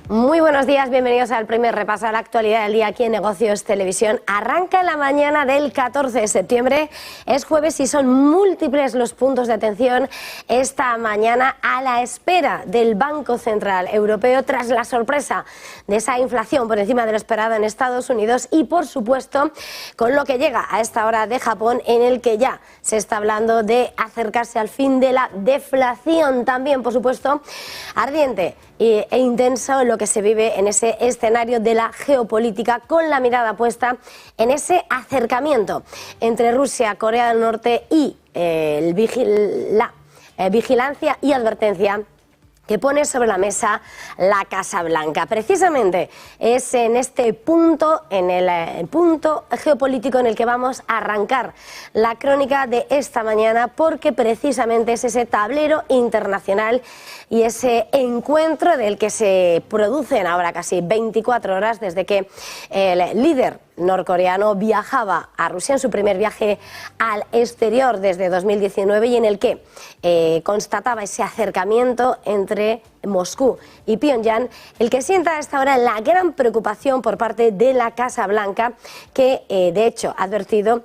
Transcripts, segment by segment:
Muy buenos días, bienvenidos al primer repaso a la actualidad del día aquí en Negocios Televisión. Arranca la mañana del 14 de septiembre, es jueves y son múltiples los puntos de atención esta mañana a la espera del Banco Central Europeo tras la sorpresa de esa inflación por encima de lo esperado en Estados Unidos y por supuesto con lo que llega a esta hora de Japón, en el que ya se está hablando de acercarse al fin de la deflación. También por supuesto ardiente e intenso lo que se vive en ese escenario de la geopolítica, con la mirada puesta en ese acercamiento entre Rusia, Corea del Norte y la vigilancia y advertencia que pone sobre la mesa la Casa Blanca. Precisamente es en este punto, en el punto geopolítico en el que vamos a arrancar la crónica de esta mañana, porque precisamente es ese tablero internacional y ese encuentro del que se producen ahora casi 24 horas desde que el líder norcoreano viajaba a Rusia en su primer viaje al exterior desde 2019 y en el que constataba ese acercamiento entre Moscú y Pyongyang, el que sienta a esta hora la gran preocupación por parte de la Casa Blanca, que de hecho ha advertido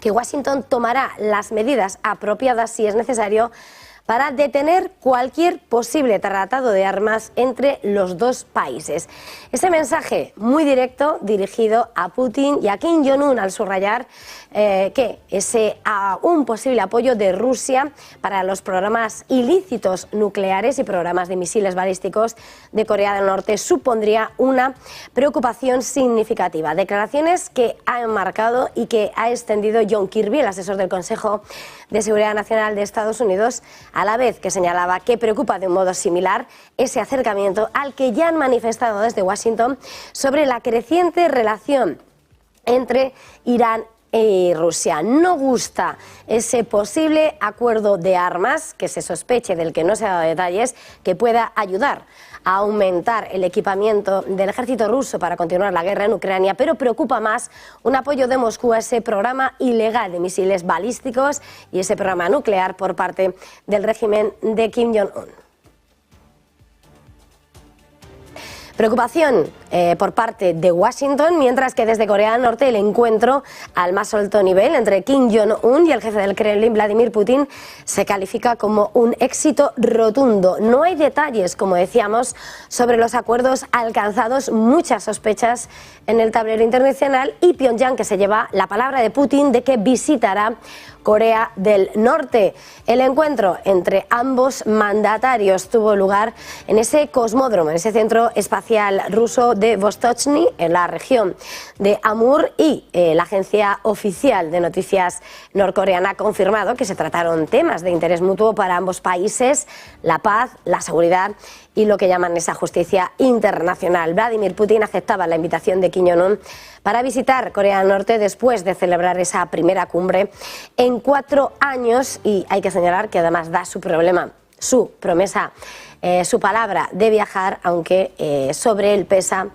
que Washington tomará las medidas apropiadas si es necesario para detener cualquier posible tratado de armas entre los dos países. Ese mensaje muy directo dirigido a Putin y a Kim Jong-un, al subrayar que un posible apoyo de Rusia para los programas ilícitos nucleares y programas de misiles balísticos de Corea del Norte supondría una preocupación significativa. Declaraciones que ha enmarcado y que ha extendido John Kirby, el asesor del Consejo de Seguridad Nacional de Estados Unidos, a la vez que señalaba que preocupa de un modo similar ese acercamiento al que ya han manifestado desde Washington sobre la creciente relación entre Irán y Rusia. No gusta ese posible acuerdo de armas que se sospeche, del que no se ha dado detalles, que pueda ayudar a aumentar el equipamiento del ejército ruso para continuar la guerra en Ucrania, pero preocupa más un apoyo de Moscú a ese programa ilegal de misiles balísticos y ese programa nuclear por parte del régimen de Kim Jong-un. Preocupación por parte de Washington, mientras que desde Corea del Norte el encuentro al más alto nivel entre Kim Jong-un y el jefe del Kremlin, Vladimir Putin, se califica como un éxito rotundo. No hay detalles, como decíamos, sobre los acuerdos alcanzados, muchas sospechas en el tablero internacional, y Pyongyang, que se lleva la palabra de Putin de que visitará Corea del Norte. El encuentro entre ambos mandatarios tuvo lugar en ese cosmódromo, en ese centro espacial ruso de Vostochny, en la región de Amur, y la agencia oficial de noticias norcoreana ha confirmado que se trataron temas de interés mutuo para ambos países: la paz, la seguridad y lo que llaman esa justicia internacional. Vladimir Putin aceptaba la invitación de Kim Jong-un para visitar Corea del Norte después de celebrar esa primera cumbre en 4 años, y hay que señalar que además da su promesa, su palabra de viajar, aunque sobre él pesa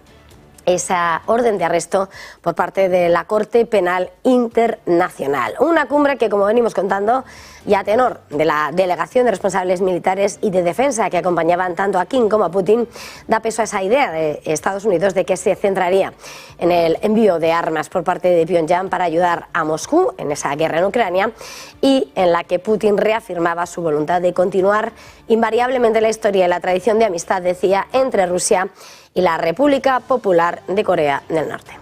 esa orden de arresto por parte de la Corte Penal Internacional. Una cumbre que, como venimos contando, y a tenor de la delegación de responsables militares y de defensa que acompañaban tanto a Kim como a Putin, da peso a esa idea de Estados Unidos de que se centraría en el envío de armas por parte de Pyongyang para ayudar a Moscú en esa guerra en Ucrania, y en la que Putin reafirmaba su voluntad de continuar invariablemente la historia y la tradición de amistad, decía, entre Rusia y la República Popular de Corea del Norte.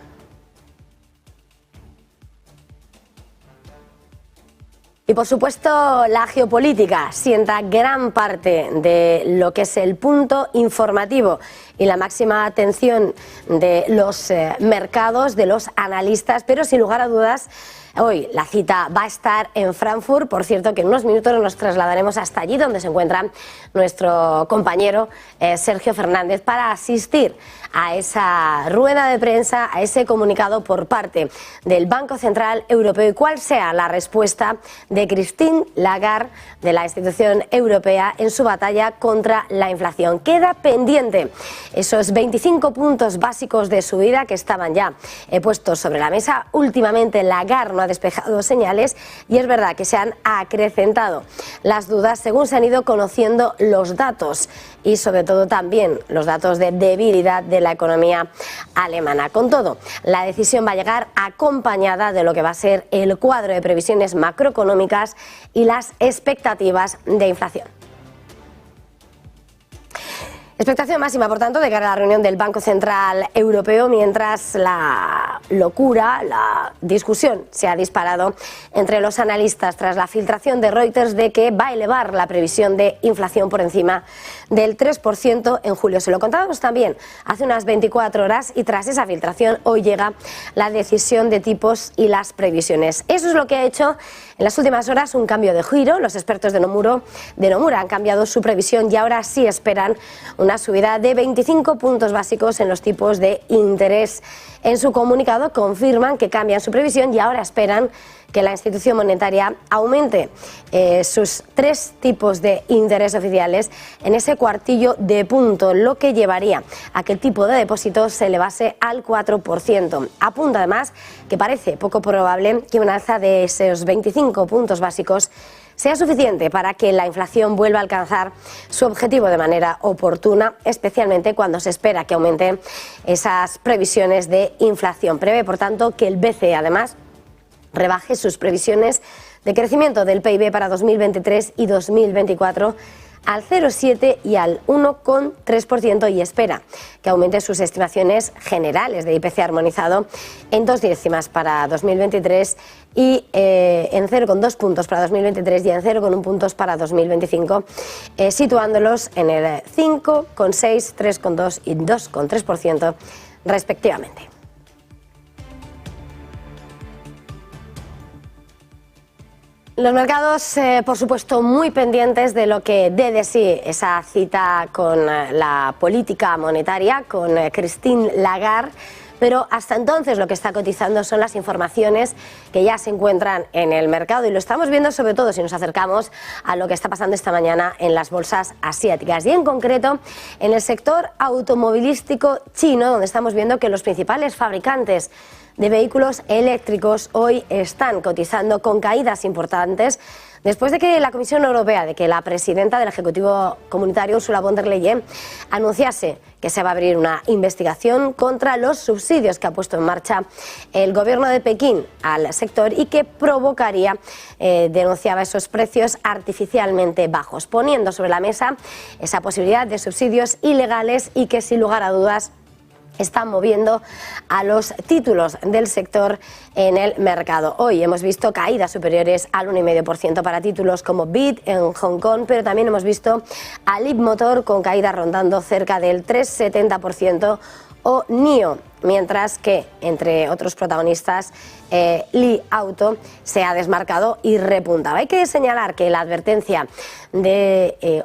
Y por supuesto la geopolítica sienta gran parte de lo que es el punto informativo y la máxima atención de los mercados, de los analistas, pero sin lugar a dudas hoy la cita va a estar en Frankfurt. Por cierto, que en unos minutos nos trasladaremos hasta allí donde se encuentra nuestro compañero Sergio Fernández para asistir a esa rueda de prensa, a ese comunicado por parte del Banco Central Europeo y cuál sea la respuesta de Christine Lagarde, de la institución europea, en su batalla contra la inflación. Queda pendiente esos 25 puntos básicos de subida que estaban ya puestos sobre la mesa. Últimamente Lagarde no ha despejado señales y es verdad que se han acrecentado las dudas según se han ido conociendo los datos y sobre todo también los datos de debilidad de la economía alemana. Con todo, la decisión va a llegar acompañada de lo que va a ser el cuadro de previsiones macroeconómicas y las expectativas de inflación. Expectación máxima, por tanto, de cara a la reunión del Banco Central Europeo, mientras la locura, la discusión se ha disparado entre los analistas tras la filtración de Reuters de que va a elevar la previsión de inflación por encima del 3% en julio. Se lo contábamos también hace unas 24 horas y tras esa filtración hoy llega la decisión de tipos y las previsiones. Eso es lo que ha hecho en las últimas horas un cambio de giro. Los expertos de Nomura han cambiado su previsión y ahora sí esperan una subida de 25 puntos básicos en los tipos de interés. En su comunicado confirman que cambian su previsión y ahora esperan que la institución monetaria aumente sus 3 tipos de interés oficiales en ese cuartillo de punto, lo que llevaría a que el tipo de depósito se elevase al 4%. Apunta además que parece poco probable que un alza de esos 25 puntos básicos sea suficiente para que la inflación vuelva a alcanzar su objetivo de manera oportuna, especialmente cuando se espera que aumenten esas previsiones de inflación. Prevé, por tanto, que el BCE, además, rebaje sus previsiones de crecimiento del PIB para 2023 y 2024 al 0,7 y al 1,3% y espera que aumente sus estimaciones generales de IPC armonizado en 2 décimas para 2023 y en 0,2 puntos para 2023 y en 0,1 puntos para 2025, situándolos en el 5,6, 3,2 y 2,3% respectivamente. Los mercados, por supuesto, muy pendientes de lo que dé de sí esa cita con la política monetaria, con Christine Lagarde, pero hasta entonces lo que está cotizando son las informaciones que ya se encuentran en el mercado y lo estamos viendo sobre todo si nos acercamos a lo que está pasando esta mañana en las bolsas asiáticas y en concreto en el sector automovilístico chino, donde estamos viendo que los principales fabricantes de vehículos eléctricos hoy están cotizando con caídas importantes después de que la Comisión Europea, de que la presidenta del Ejecutivo Comunitario, Ursula von der Leyen, anunciase que se va a abrir una investigación contra los subsidios que ha puesto en marcha el gobierno de Pekín al sector y que provocaría, denunciaba, esos precios artificialmente bajos, poniendo sobre la mesa esa posibilidad de subsidios ilegales y que sin lugar a dudas están moviendo a los títulos del sector en el mercado. Hoy hemos visto caídas superiores al 1,5% para títulos como BID en Hong Kong, pero también hemos visto a Leapmotor con caídas rondando cerca del 3,70% o NIO, mientras que, entre otros protagonistas, Li Auto se ha desmarcado y repuntaba. Hay que señalar que la advertencia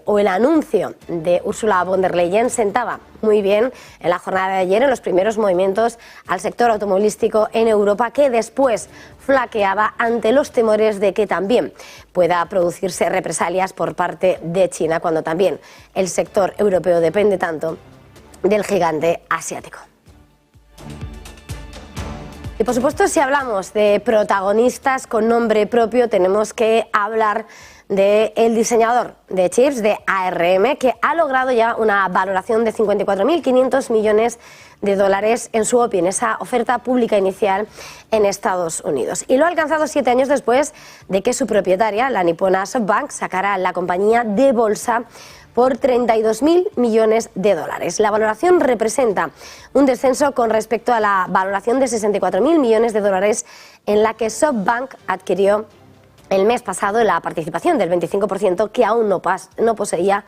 o el anuncio de Ursula von der Leyen sentaba muy bien en la jornada de ayer en los primeros movimientos al sector automovilístico en Europa, que después flaqueaba ante los temores de que también pueda producirse represalias por parte de China, cuando también el sector europeo depende tanto del gigante asiático. Y por supuesto, si hablamos de protagonistas con nombre propio, tenemos que hablar del diseñador de chips de ARM, que ha logrado ya una valoración de 54.500 millones de dólares en su OPI, en esa oferta pública inicial en Estados Unidos. Y lo ha alcanzado 7 años después de que su propietaria, la nipona SoftBank, sacara la compañía de bolsa por 32.000 millones de dólares. La valoración representa un descenso con respecto a la valoración de 64.000 millones de dólares en la que SoftBank adquirió el mes pasado la participación del 25% que aún no poseía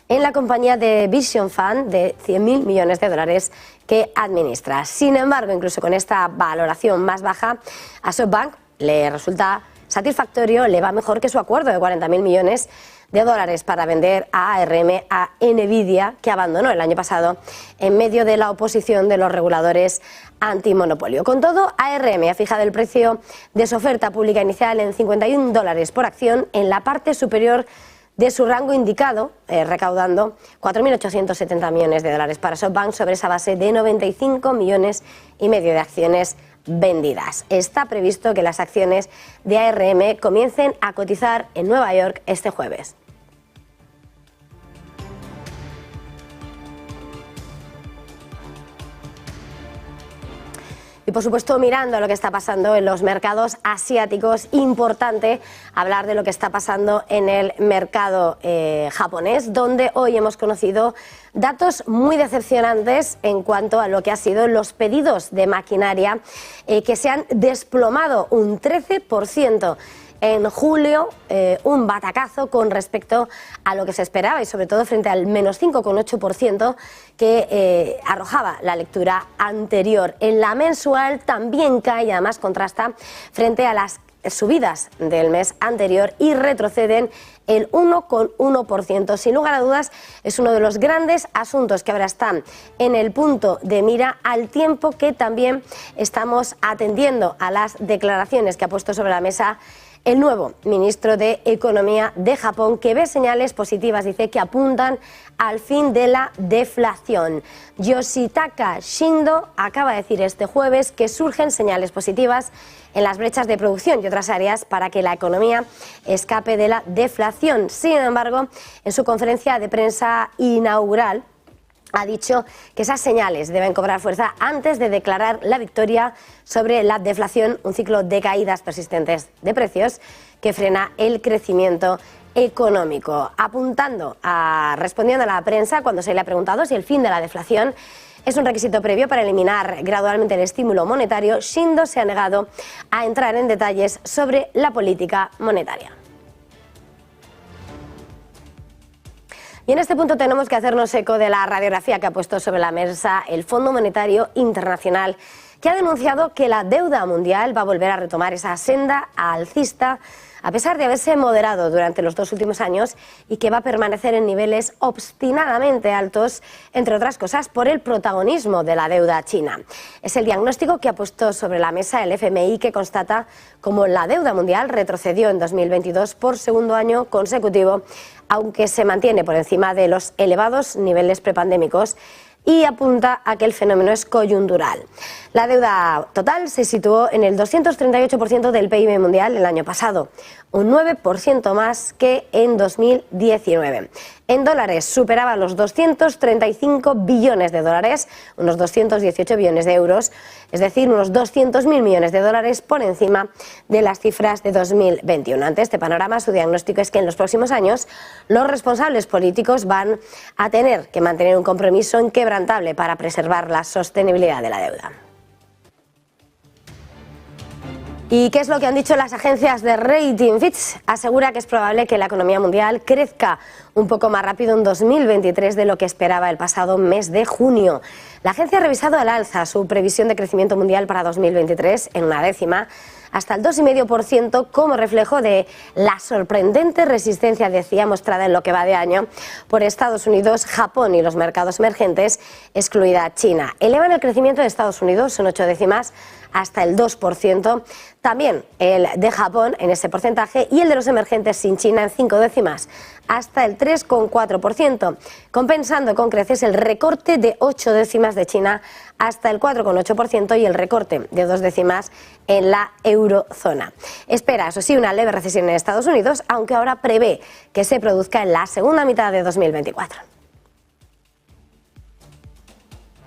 en la compañía de Vision Fund de 100.000 millones de dólares que administra. Sin embargo, incluso con esta valoración más baja, a SoftBank le resulta satisfactorio, le va mejor que su acuerdo de 40.000 millones de dólares para vender a ARM a Nvidia, que abandonó el año pasado en medio de la oposición de los reguladores antimonopolio. Con todo, ARM ha fijado el precio de su oferta pública inicial en $51 por acción en la parte superior de su rango indicado, recaudando 4.870 millones de dólares para SoftBank sobre esa base de 95 millones y medio de acciones vendidas. Está previsto que las acciones de ARM comiencen a cotizar en Nueva York este jueves. Y por supuesto, mirando lo que está pasando en los mercados asiáticos, importante hablar de lo que está pasando en el mercado japonés, donde hoy hemos conocido datos muy decepcionantes en cuanto a lo que ha sido los pedidos de maquinaria que se han desplomado un 13%. En julio, un batacazo con respecto a lo que se esperaba y sobre todo frente al menos 5,8% que arrojaba la lectura anterior. En la mensual también cae y además contrasta frente a las subidas del mes anterior y retroceden el 1,1%. Sin lugar a dudas, es uno de los grandes asuntos que ahora están en el punto de mira, al tiempo que también estamos atendiendo a las declaraciones que ha puesto sobre la mesa el nuevo ministro de Economía de Japón, que ve señales positivas, dice, que apuntan al fin de la deflación. Yoshitaka Shindo acaba de decir este jueves que surgen señales positivas en las brechas de producción y otras áreas para que la economía escape de la deflación. Sin embargo, en su conferencia de prensa inaugural, ha dicho que esas señales deben cobrar fuerza antes de declarar la victoria sobre la deflación, un ciclo de caídas persistentes de precios que frena el crecimiento económico. Respondiendo a la prensa cuando se le ha preguntado si el fin de la deflación es un requisito previo para eliminar gradualmente el estímulo monetario, Shindo se ha negado a entrar en detalles sobre la política monetaria. Y en este punto tenemos que hacernos eco de la radiografía que ha puesto sobre la mesa el Fondo Monetario Internacional, que ha denunciado que la deuda mundial va a volver a retomar esa senda alcista a pesar de haberse moderado durante los 2 últimos años y que va a permanecer en niveles obstinadamente altos, entre otras cosas, por el protagonismo de la deuda china. Es el diagnóstico que ha puesto sobre la mesa el FMI, que constata cómo la deuda mundial retrocedió en 2022 por segundo año consecutivo, aunque se mantiene por encima de los elevados niveles prepandémicos, y apunta a que el fenómeno es coyuntural. La deuda total se situó en el 238% del PIB mundial el año pasado, un 9% más que en 2019. En dólares superaba los 235 billones de dólares, unos 218 billones de euros, es decir, unos 200.000 millones de dólares por encima de las cifras de 2021. Ante este panorama, su diagnóstico es que en los próximos años los responsables políticos van a tener que mantener un compromiso inquebrantable para preservar la sostenibilidad de la deuda. ¿Y qué es lo que han dicho las agencias de rating? Fitch asegura que es probable que la economía mundial crezca un poco más rápido en 2023 de lo que esperaba el pasado mes de junio. La agencia ha revisado al alza su previsión de crecimiento mundial para 2023 en una décima, hasta el 2,5%, como reflejo de la sorprendente resistencia, decía, mostrada en lo que va de año por Estados Unidos, Japón y los mercados emergentes, excluida China. Elevan el crecimiento de Estados Unidos en 8 décimas hasta el 2%, también el de Japón en ese porcentaje y el de los emergentes sin China en 5 décimas hasta el 3,4%, compensando con creces el recorte de 8 décimas de China hasta el 4,8% y el recorte de 2 décimas en la eurozona. Espera, eso sí, una leve recesión en Estados Unidos, aunque ahora prevé que se produzca en la segunda mitad de 2024.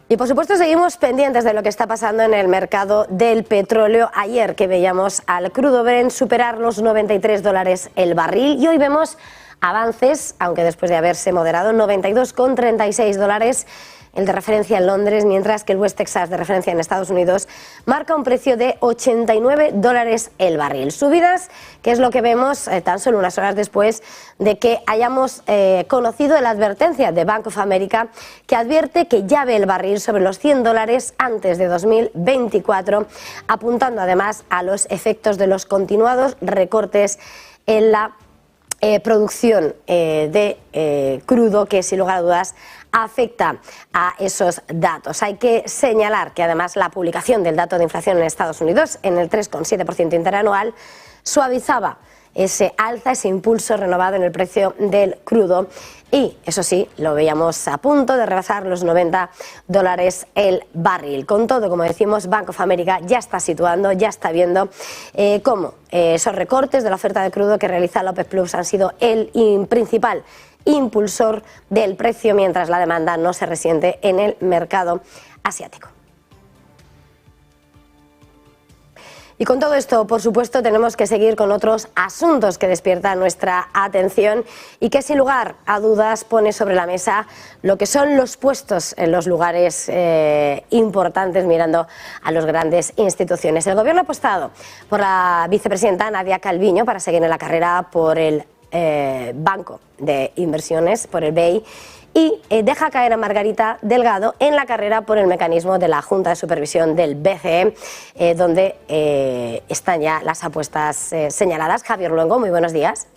Y por supuesto seguimos pendientes de lo que está pasando en el mercado del petróleo. Ayer que veíamos al crudo Brent superar los $93 el barril y hoy vemos avances, aunque después de haberse moderado, $92,36 el de referencia en Londres, mientras que el West Texas de referencia en Estados Unidos marca un precio de $89 el barril. Subidas, que es lo que vemos tan solo unas horas después de que hayamos conocido la advertencia de Bank of America, que advierte que ya ve el barril sobre los $100 antes de 2024, apuntando además a los efectos de los continuados recortes en la producción de crudo, que sin lugar a dudas afecta a esos datos. Hay que señalar que además la publicación del dato de inflación en Estados Unidos en el 3,7% interanual suavizaba ese alza, ese impulso renovado en el precio del crudo. Y, eso sí, lo veíamos a punto de rebasar los $90 el barril. Con todo, como decimos, Bank of America ya está situando, ya está viendo cómo esos recortes de la oferta de crudo que realiza la OPEP Plus han sido el principal impulsor del precio, mientras la demanda no se resiente en el mercado asiático. Y con todo esto, por supuesto, tenemos que seguir con otros asuntos que despiertan nuestra atención y que, sin lugar a dudas, pone sobre la mesa lo que son los puestos en los lugares importantes, mirando a las grandes instituciones. El Gobierno ha apostado por la vicepresidenta Nadia Calviño para seguir en la carrera por el Banco de Inversiones, por el BEI, y deja caer a Margarita Delgado en la carrera por el mecanismo de la Junta de Supervisión del BCE, donde están ya las apuestas señaladas. Javier Luengo, muy buenos días.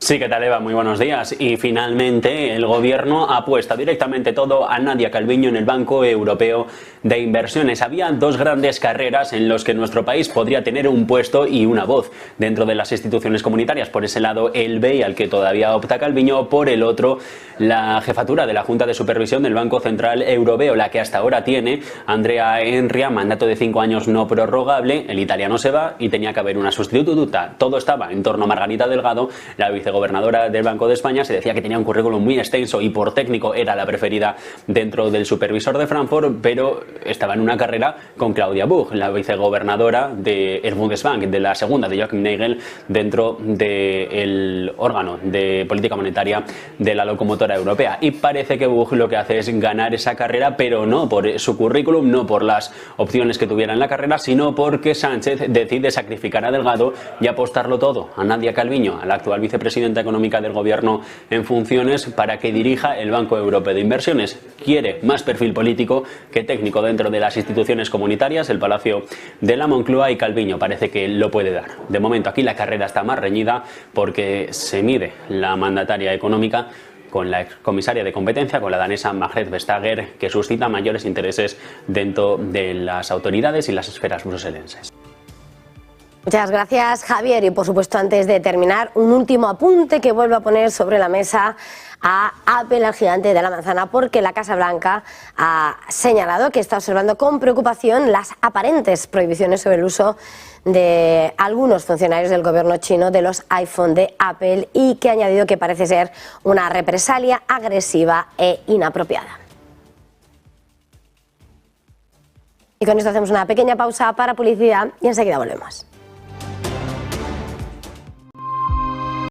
Sí, ¿qué tal, Eva? Muy buenos días. Y finalmente el Gobierno apuesta directamente todo a Nadia Calviño en el Banco Europeo de Inversiones. Había dos grandes carreras en las que nuestro país podría tener un puesto y una voz dentro de las instituciones comunitarias. Por ese lado, el BEI, al que todavía opta Calviño; por el otro, la jefatura de la Junta de Supervisión del Banco Central Europeo, la que hasta ahora tiene Andrea Enria, mandato de 5 años no prorrogable. El italiano se va y tenía que haber una sustituta. Todo estaba en torno a Margarita Delgado, la vicegobernadora del Banco de España. Se decía que tenía un currículum muy extenso y por técnico era la preferida dentro del supervisor de Frankfurt, pero estaba en una carrera con Claudia Buch, la vicegobernadora del Bundesbank, de la segunda, de Joachim Nagel, dentro del órgano de política monetaria de la locomotora europea. Y parece que Buch lo que hace es ganar esa carrera, pero no por su currículum, no por las opciones que tuviera en la carrera, sino porque Sánchez decide sacrificar a Delgado y apostarlo todo a Nadia Calviño, a la actual vicepresidenta económica del Gobierno en funciones, para que dirija el Banco Europeo de Inversiones. Quiere más perfil político que técnico dentro de las instituciones comunitarias, el Palacio de la Moncloa, y Calviño parece que lo puede dar. De momento aquí la carrera está más reñida porque se mide la mandataria económica con la excomisaria de competencia, con la danesa Margrethe Vestager, que suscita mayores intereses dentro de las autoridades y las esferas bruselenses. Muchas gracias, Javier. Y por supuesto, antes de terminar, un último apunte que vuelvo a poner sobre la mesa a Apple, al gigante de la manzana, porque la Casa Blanca ha señalado que está observando con preocupación las aparentes prohibiciones sobre el uso de algunos funcionarios del gobierno chino de los iPhone de Apple, y que ha añadido que parece ser una represalia agresiva e inapropiada. Y con esto hacemos una pequeña pausa para publicidad y enseguida volvemos.